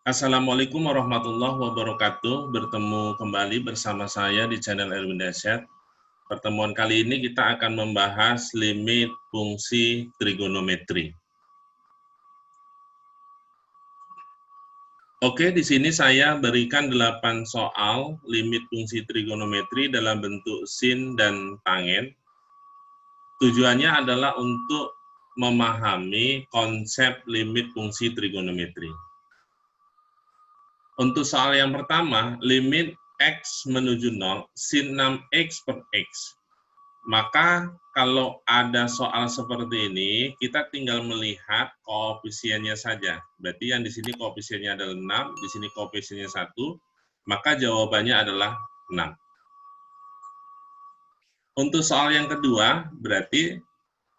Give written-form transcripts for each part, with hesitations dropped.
Assalamualaikum warahmatullahi wabarakatuh. Bertemu kembali bersama saya di channel Erwin Dasyat. Pertemuan kali ini kita akan membahas limit fungsi trigonometri. Oke, di sini saya berikan 8 soal limit fungsi trigonometri dalam bentuk sin dan tangen. Tujuannya adalah untuk memahami konsep limit fungsi trigonometri. Untuk soal yang pertama, limit X menuju 0, sin 6X per X. Maka kalau ada soal seperti ini, kita tinggal melihat koefisiennya saja. Berarti yang di sini koefisiennya adalah 6, di sini koefisiennya 1, maka jawabannya adalah 6. Untuk soal yang kedua, berarti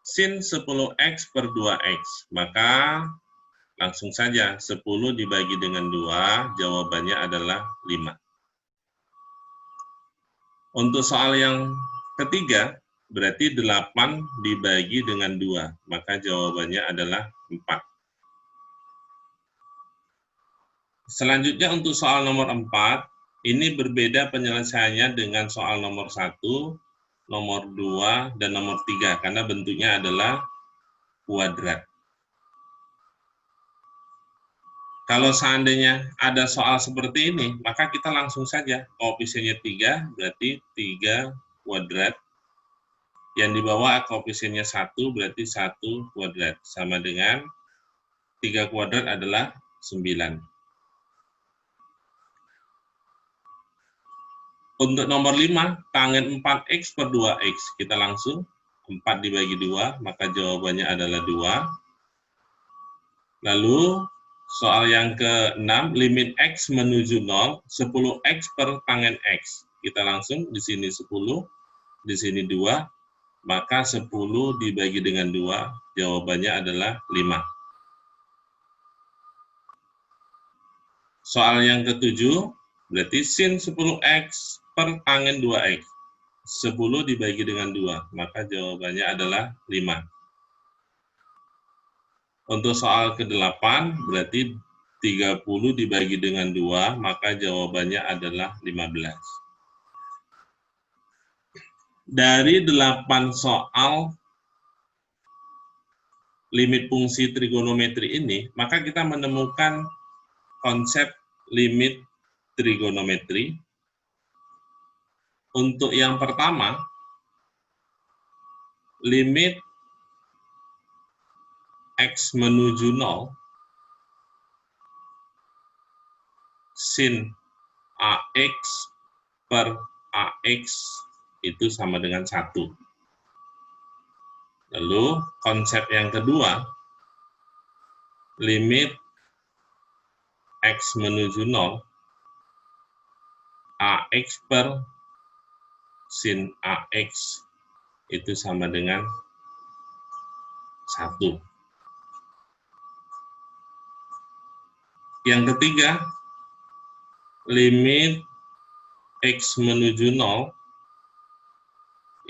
sin 10X per 2X. Maka langsung saja, 10 dibagi dengan 2, jawabannya adalah 5. Untuk soal yang ketiga, berarti 8 dibagi dengan 2, maka jawabannya adalah 4. Selanjutnya untuk soal nomor 4, ini berbeda penyelesaiannya dengan soal nomor 1, nomor 2, dan nomor 3, karena bentuknya adalah kuadrat. Kalau seandainya ada soal seperti ini, maka kita langsung saja koefisiennya 3, berarti 3 kuadrat. Yang di bawah koefisiennya 1, berarti 1 kuadrat. Sama dengan 3 kuadrat adalah 9. Untuk nomor 5, tangen 4X per 2X. Kita langsung 4 dibagi 2, maka jawabannya adalah 2. Lalu soal yang ke-6, limit X menuju 0, 10X per tangen X. Kita langsung di sini 10, di sini 2, maka 10 dibagi dengan 2, jawabannya adalah 5. Soal yang ke-7, berarti sin 10X per tangen 2X. 10 dibagi dengan 2, maka jawabannya adalah 5. Untuk soal ke-8, berarti 30 dibagi dengan 2, maka jawabannya adalah 15. Dari 8 soal limit fungsi trigonometri ini, maka kita menemukan konsep limit trigonometri. Untuk yang pertama, limit X menuju 0, sin AX per AX itu sama dengan 1. Lalu konsep yang kedua, limit X menuju 0, AX per sin AX itu sama dengan 1. Yang ketiga, limit X menuju 0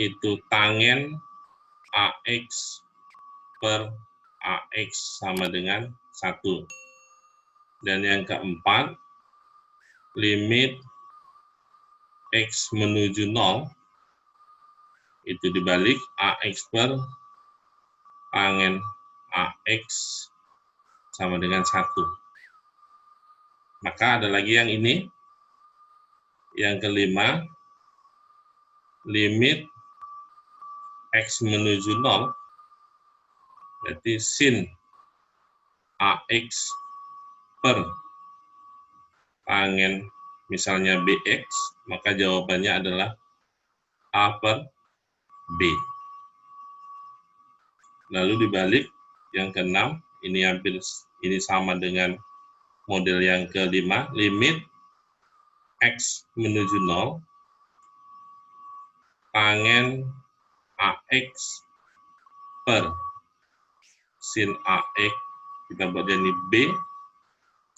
itu tangen AX per AX sama dengan 1. Dan yang keempat, limit X menuju 0 itu dibalik AX per tangen AX sama dengan 1. Maka ada lagi yang ini, yang kelima, limit X menuju 0, berarti sin AX per tangen misalnya BX, maka jawabannya adalah A per B. Lalu dibalik, yang keenam, ini sama dengan model yang kelima, limit X menuju 0, tangen AX per sin AX Kita buat jadi B,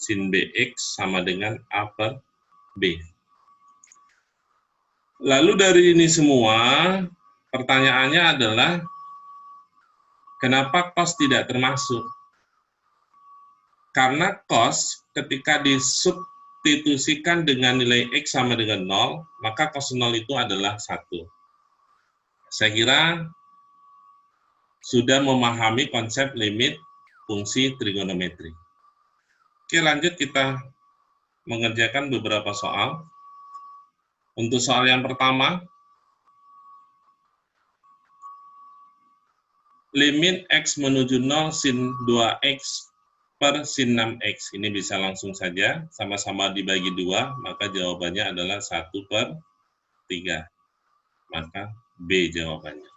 sin BX sama dengan A per B. Lalu dari ini semua, pertanyaannya adalah, kenapa cos tidak termasuk? Karena cos ketika disubstitusikan dengan nilai X sama dengan 0, maka cos 0 itu adalah 1. Saya kira sudah memahami konsep limit fungsi trigonometri. Oke, lanjut kita mengerjakan beberapa soal. Untuk soal yang pertama, limit X menuju 0 sin 2X per sin 6X. Ini bisa langsung saja, sama-sama dibagi 2, maka jawabannya adalah 1 per 3. Maka B jawabannya.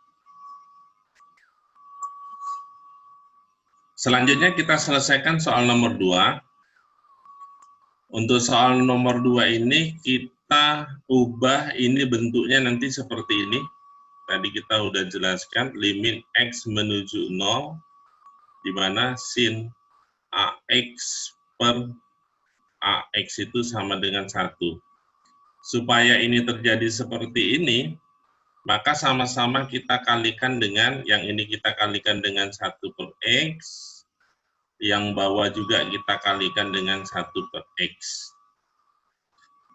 Selanjutnya kita selesaikan soal nomor 2. Untuk soal nomor 2 ini kita ubah ini bentuknya nanti seperti ini. Tadi kita udah jelaskan limit X menuju 0, di mana sin AX per AX itu sama dengan 1. Supaya ini terjadi seperti ini, maka sama-sama kita kalikan dengan, yang ini kita kalikan dengan 1 per X, yang bawah juga kita kalikan dengan 1 per X.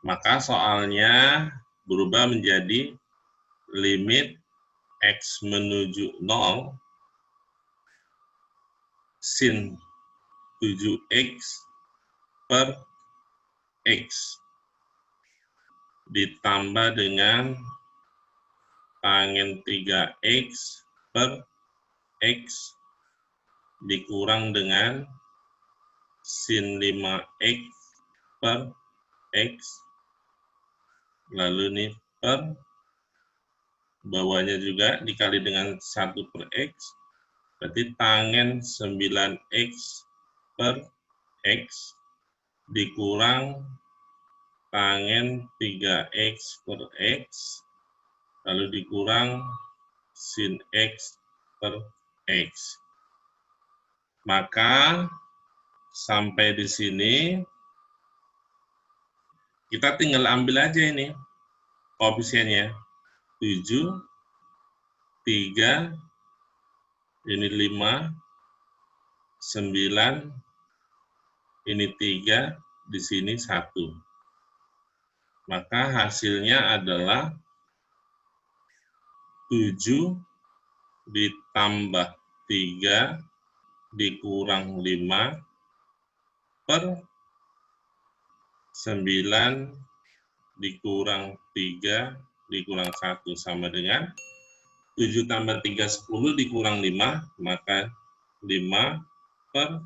Maka soalnya berubah menjadi limit X menuju 0 sin 7X per X ditambah dengan tangen 3X per X dikurang dengan sin 5X per X, lalu ini per bawahnya juga dikali dengan 1 per X, berarti tangen 9X per X dikurang tangen 3X per X, lalu dikurang sin X per X. Maka sampai di sini kita tinggal ambil aja ini koefisiennya. 7, 3, ini 5, 9, ini 3, di sini 1. Maka hasilnya adalah 7 ditambah 3 dikurang 5 per 9 dikurang 3 dikurang 1 sama dengan 7 tambah 3, 10 dikurang 5, maka 5 per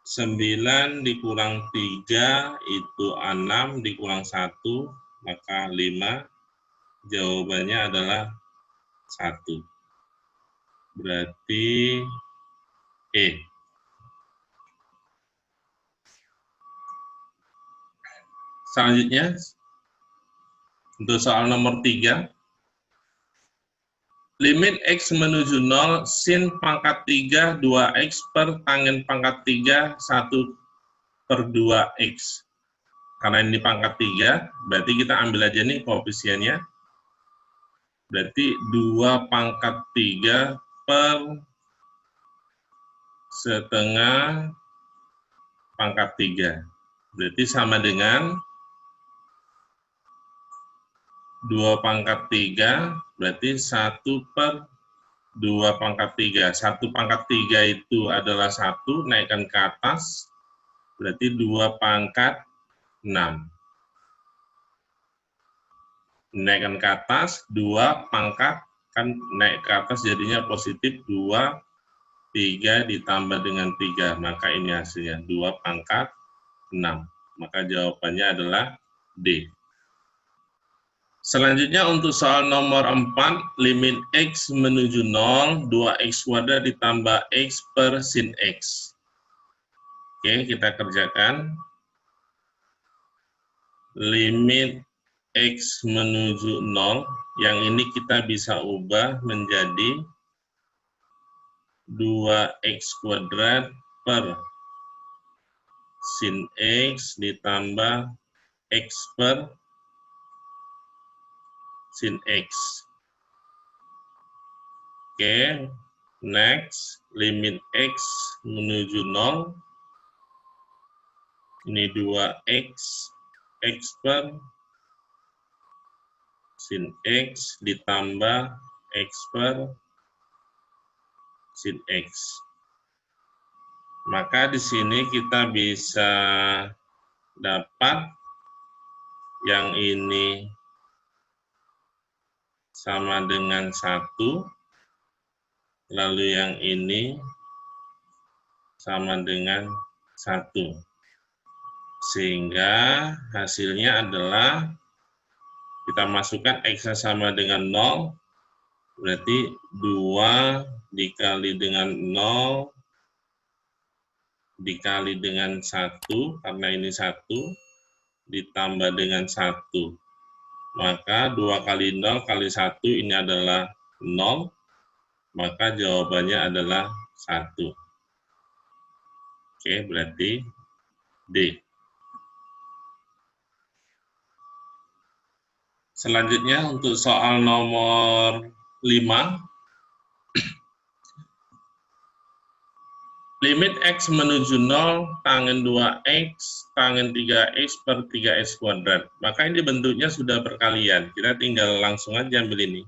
9 dikurang 3 itu 6 dikurang 1, maka 5. Jawabannya adalah 1. Berarti E. Selanjutnya, untuk soal nomor 3, limit X menuju 0 sin pangkat 3 2X per tangen pangkat 3 1 per 2X. Karena ini pangkat 3, berarti kita ambil aja nih koefisiennya. Berarti 2 pangkat 3 per setengah pangkat 3. Berarti sama dengan 2 pangkat 3, berarti 1 per 2 pangkat 3. 1 pangkat 3 itu adalah 1, naikkan ke atas, berarti 2 pangkat 6. Naikkan ke atas, 2 pangkat, kan naik ke atas jadinya positif, 2, 3 ditambah dengan 3, maka ini hasilnya 2 pangkat 6. Maka jawabannya adalah D. Selanjutnya untuk soal nomor 4, limit X menuju 0, 2X kuadrat ditambah X per sin X. Oke, kita kerjakan. Limit X menuju 0, yang ini kita bisa ubah menjadi 2X kuadrat per sin X ditambah X per sin X. Oke, next, limit X menuju 0. Ini 2X, X per sin X ditambah X per sin X. Maka di sini kita bisa dapat yang ini sama dengan 1, lalu yang ini sama dengan 1. Sehingga hasilnya adalah kita masukkan X-nya sama dengan 0, berarti 2 dikali dengan 0 dikali dengan 1, karena ini 1, ditambah dengan 1. Maka 2 kali 0 kali 1 ini adalah 0, maka jawabannya adalah 1. Oke, berarti D. Selanjutnya untuk soal nomor 5. Limit X menuju 0, tangen 2X, tangen 3X per 3X kuadrat. Maka ini bentuknya sudah perkalian. Kita tinggal langsung aja ambil ini.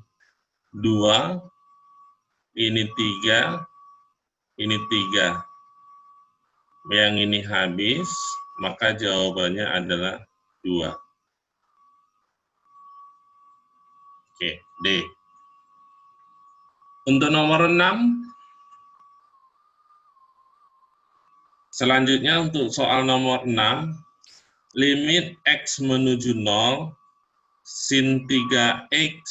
2, ini 3, ini 3. Yang ini habis, maka jawabannya adalah 2. Oke, D. Untuk nomor 6, selanjutnya untuk soal nomor 6, limit X menuju 0, sin 3X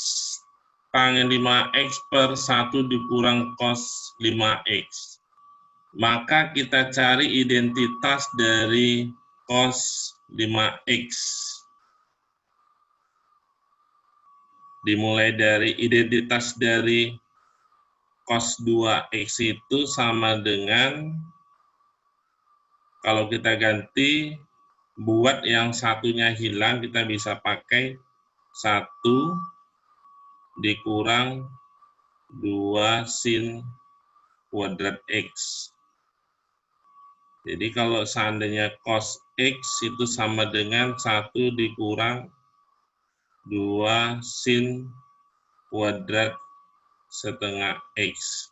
tangen 5X per 1 dikurang cos 5X. Maka kita cari identitas dari cos 5X. Dimulai dari identitas dari cos 2X itu sama dengan, kalau kita ganti, buat yang satunya hilang, kita bisa pakai 1 dikurang 2 sin kuadrat X. Jadi kalau seandainya cos X itu sama dengan 1 dikurang 2 sin kuadrat setengah X.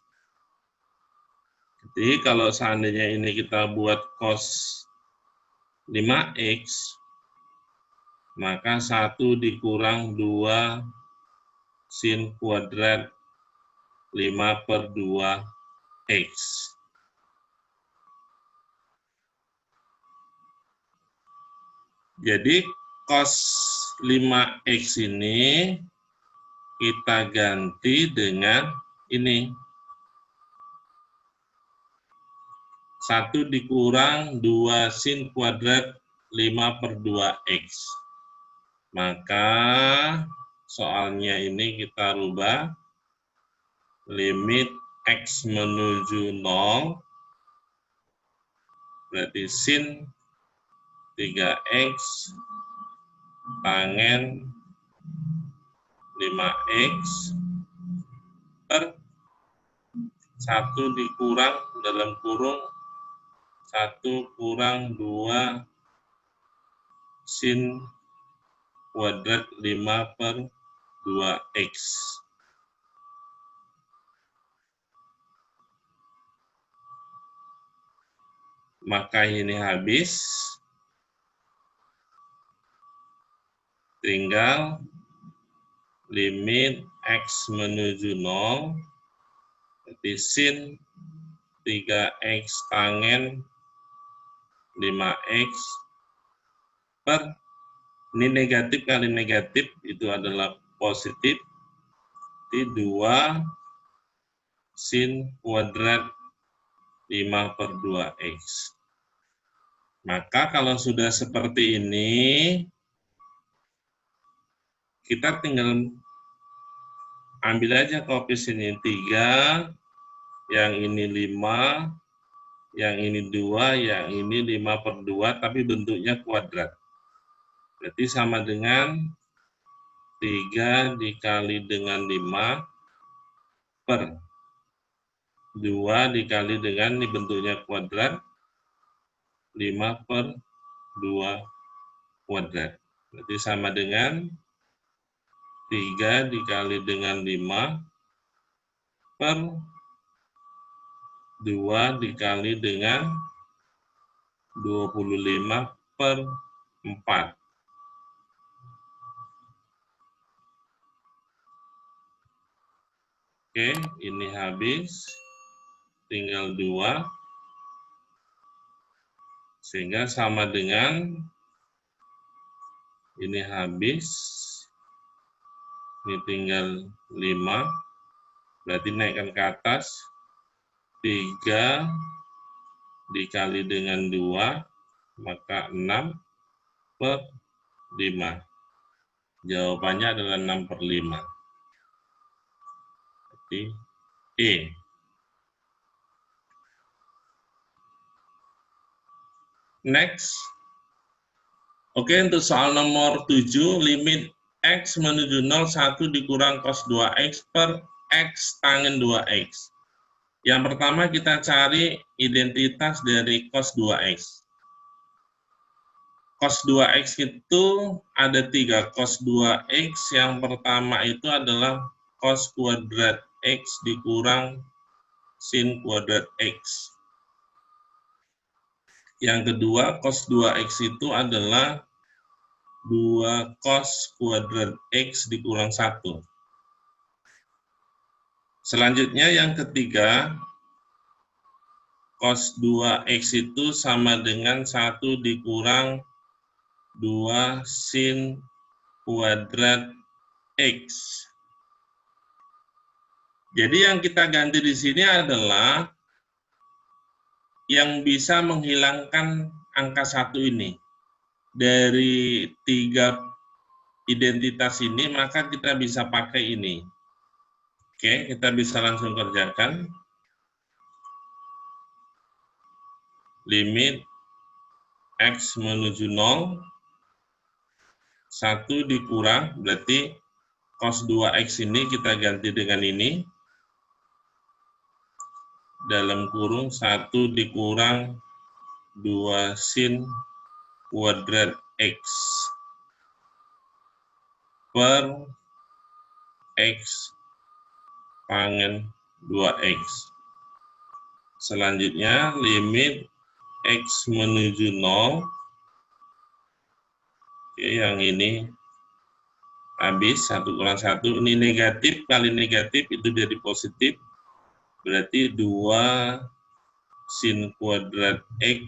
Jadi kalau seandainya ini kita buat cos 5X, maka 1 dikurang 2 sin kuadrat 5 per 2X. Jadi cos 5X ini kita ganti dengan ini. 1 dikurang 2 sin kuadrat 5 per 2X. Maka soalnya ini kita rubah. Limit X menuju 0, berarti sin 3X tangen 5X per 1 dikurang dalam kurung 1 kurang 2 sin kuadrat 5 per 2X. Maka ini habis. Tinggal limit X menuju 0, berarti sin 3X tangen 5X per, ini negatif kali negatif, itu adalah positif, di 2 sin kuadrat 5 per 2X. Maka kalau sudah seperti ini, kita tinggal ambil aja koefisien 3, yang ini 5, yang ini 2, yang ini 5/2, tapi bentuknya kuadrat. Berarti sama dengan 3 dikali dengan 5 per 2 dikali dengan, ini bentuknya kuadrat, 5/2 kuadrat. Berarti sama dengan 3 dikali dengan 5 per 2 dikali dengan 25/4. Oke, ini habis. Tinggal 2. Sehingga sama dengan ini habis. Ini tinggal 5. Berarti naikkan ke atas. 3 dikali dengan 2, maka 6/5. Jawabannya adalah 6/5. Berarti E. Next. Oke, untuk soal nomor 7, limit X menuju 0, 1 dikurang cos 2X per X tangen 2X. Yang pertama kita cari identitas dari cos 2X. Cos 2X itu ada 3. Cos 2X yang pertama itu adalah cos kuadrat X dikurang sin kuadrat X. Yang kedua, cos 2X itu adalah 2 cos kuadrat X dikurang 1. Selanjutnya yang ketiga, cos 2X itu sama dengan 1 dikurang 2 sin kuadrat X. Jadi yang kita ganti di sini adalah yang bisa menghilangkan angka 1 ini. Dari 3 identitas ini, maka kita bisa pakai ini. Oke, kita bisa langsung kerjakan. Limit X menuju 0, 1 dikurang, berarti cos 2X ini kita ganti dengan ini. Dalam kurung 1 dikurang 2 sin kuadrat X per X tangen 2X. Selanjutnya, limit X menuju 0. Oke, yang ini habis, 1 kurang 1. Ini negatif kali negatif, itu jadi positif. Berarti 2 sin kuadrat X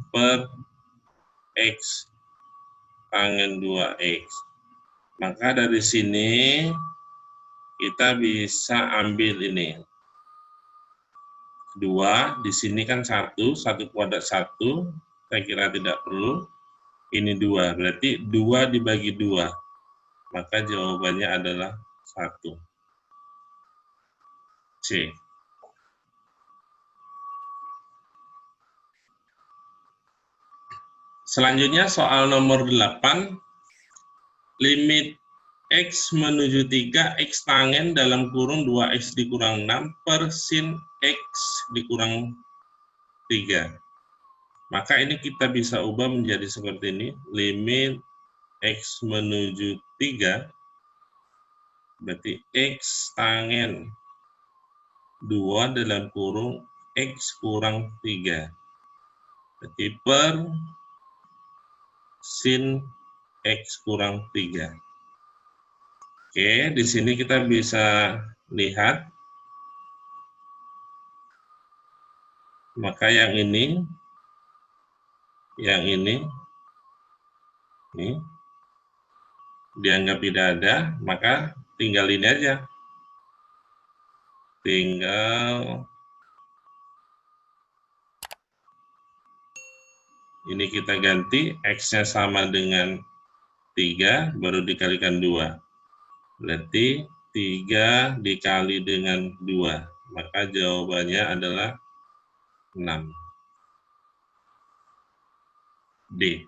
per X tangen 2X. Maka dari sini kita bisa ambil ini. 2, di sini kan 1 kuadrat 1, saya kira tidak perlu. Ini 2, berarti 2 dibagi 2. Maka jawabannya adalah 1. C. Selanjutnya soal nomor 8. Limit X menuju 3, X tangen dalam kurung 2X dikurang 6 per sin X dikurang 3. Maka ini kita bisa ubah menjadi seperti ini. Limit X menuju 3, berarti X tangen 2 dalam kurung X kurang 3. Berarti per sin X kurang 3. Oke, di sini kita bisa lihat. Maka yang ini dianggap tidak ada, maka tinggal ini aja. Tinggal ini kita ganti, X-nya sama dengan 3, baru dikalikan 2. Berarti 3 dikali dengan 2. Maka jawabannya adalah 6. D.